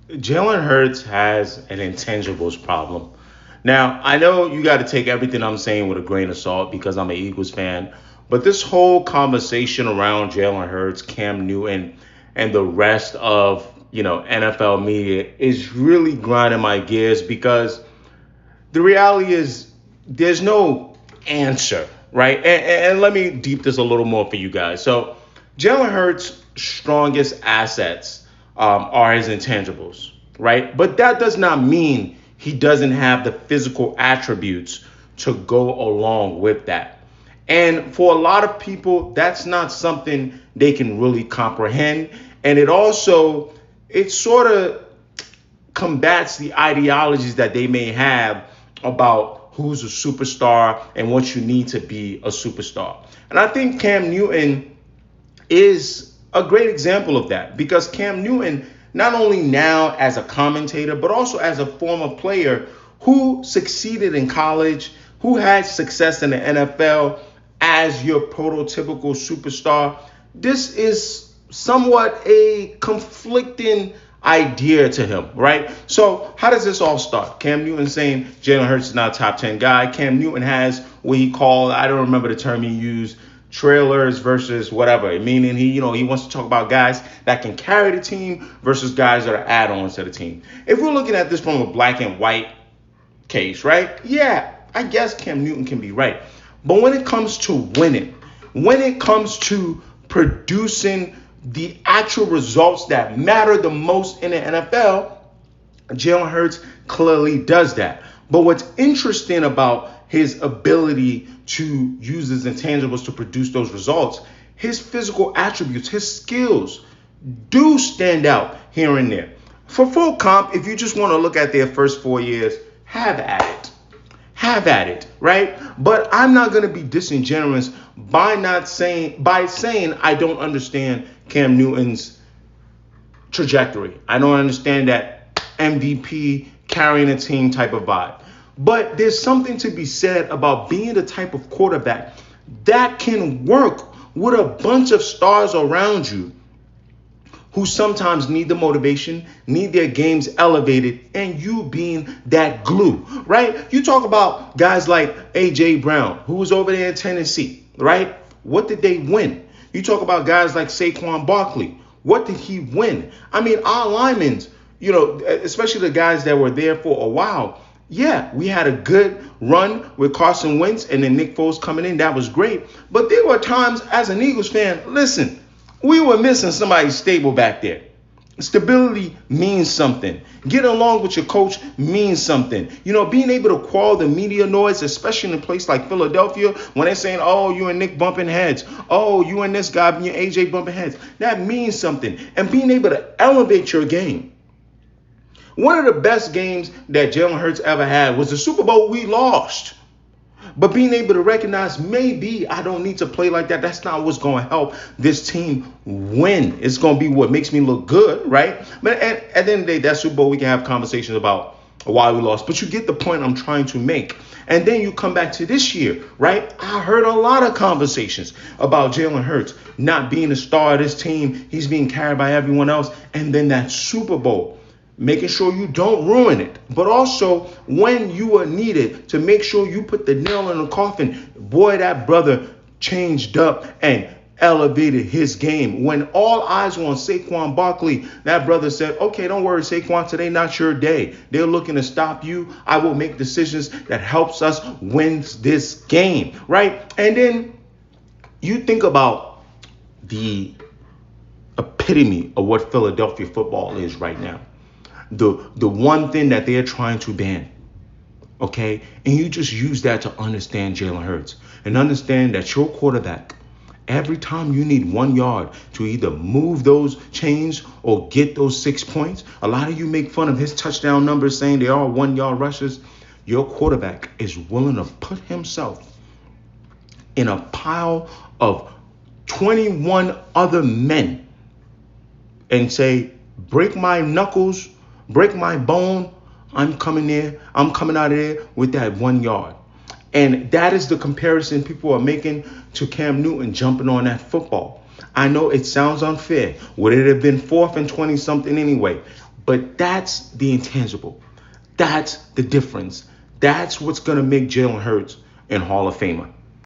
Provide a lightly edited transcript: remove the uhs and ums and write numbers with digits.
Jalen Hurts has an intangibles problem. Now, I know you got to take everything I'm saying with a grain of salt because I'm an Eagles fan, but this whole conversation around Jalen Hurts, Cam Newton, and the rest of, NFL media is really grinding my gears because the reality is there's no answer, right? And let me deep this a little more for you guys. So, Jalen Hurts' strongest assets are his intangibles, right? But that does not mean he doesn't have the physical attributes to go along with that. And for a lot of people, that's not something they can really comprehend. And it sort of combats the ideologies that they may have about who's a superstar and what you need to be a superstar. And I think Cam Newton is a great example of that because Cam Newton, not only now as a commentator, but also as a former player who succeeded in college, who had success in the NFL as your prototypical superstar, this is somewhat a conflicting idea to him, right? So how does this all start? Cam Newton saying Jalen Hurts is not a top 10 guy. Cam Newton has what he called, I don't remember the term he used, trailers versus whatever, meaning he wants to talk about guys that can carry the team versus guys that are add-ons to the team. If we're looking at this from a black and white case, right? Yeah, I guess Cam Newton can be right. But when it comes to winning, when it comes to producing the actual results that matter the most in the NFL, Jalen Hurts clearly does that. But what's interesting about his ability to use his intangibles to produce those results, his physical attributes, his skills do stand out here and there. For full comp, if you just want to look at their first 4 years, have at it. Have at it, right? But I'm not going to be disingenuous by saying I don't understand Cam Newton's trajectory. I don't understand that MVP carrying a team type of vibe. But there's something to be said about being the type of quarterback that can work with a bunch of stars around you who sometimes need the motivation, need their games elevated, and you being that glue, right? You talk about guys like A.J. Brown, who was over there in Tennessee, right? What did they win? You talk about guys like Saquon Barkley. What did he win? I mean, our linemen, especially the guys that were there for a while, yeah, we had a good run with Carson Wentz and then Nick Foles coming in. That was great. But there were times as an Eagles fan, listen, we were missing somebody stable back there. Stability means something. Getting along with your coach means something. Being able to quell the media noise, especially in a place like Philadelphia, when they're saying, oh, you and Nick bumping heads. Oh, you and this guy and your AJ bumping heads. That means something. And being able to elevate your game. One of the best games that Jalen Hurts ever had was the Super Bowl we lost. But being able to recognize maybe I don't need to play like that. That's not what's going to help this team win. It's going to be what makes me look good, right? But at the end of the day, that Super Bowl, we can have conversations about why we lost. But you get the point I'm trying to make. And then you come back to this year, right? I heard a lot of conversations about Jalen Hurts not being the star of this team. He's being carried by everyone else. And then that Super Bowl, making sure you don't ruin it, but also when you are needed to make sure you put the nail in the coffin. Boy, that brother changed up and elevated his game. When all eyes were on Saquon Barkley, that brother said, okay, don't worry, Saquon, today not your day. They're looking to stop you. I will make decisions that helps us win this game, right? And then you think about the epitome of what Philadelphia football is right now. The one thing that they're trying to ban, okay? And you just use that to understand Jalen Hurts and understand that your quarterback, every time you need 1 yard to either move those chains or get those 6 points, a lot of you make fun of his touchdown numbers saying they are 1 yard rushes. Your quarterback is willing to put himself in a pile of 21 other men and say, break my knuckles, break my bone, I'm coming out of there with that 1 yard. And that is the comparison people are making to Cam Newton jumping on that football. I know it sounds unfair. Would it have been 4th and 20 something anyway? But that's the intangible. That's the difference. That's what's going to make Jalen Hurts an Hall of Famer.